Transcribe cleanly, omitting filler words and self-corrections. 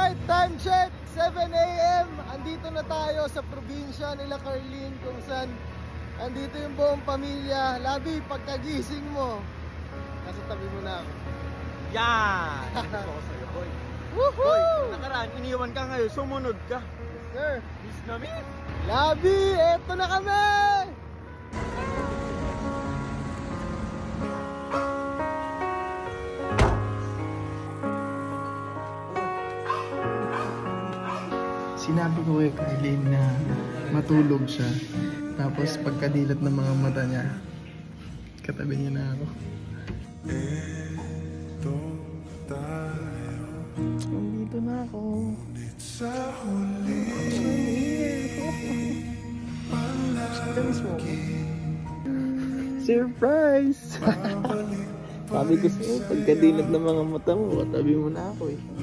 Alright, time check, 7 AM. Andito na tayo sa probinsya nila Carlin kung saan andito yung buong pamilya. Labi, pagkagising mo, nasa tabi mo na ako. Yan! Ito ko sa'yo, boy. Woohoo! Boy, nakaraan, iniwan ka ngayon, sumunod ka. Yes, sir. Miss na miss. Labi, eto na kami! Sinabi ko kay Carlin na matulog siya. Tapos pagkadilat ng mga mata niya, katabi niya na ako. Nandito na ako. Surprise! Sabi ko sa'yo, pagkadilat ng mga mata mo, katabi mo na ako eh.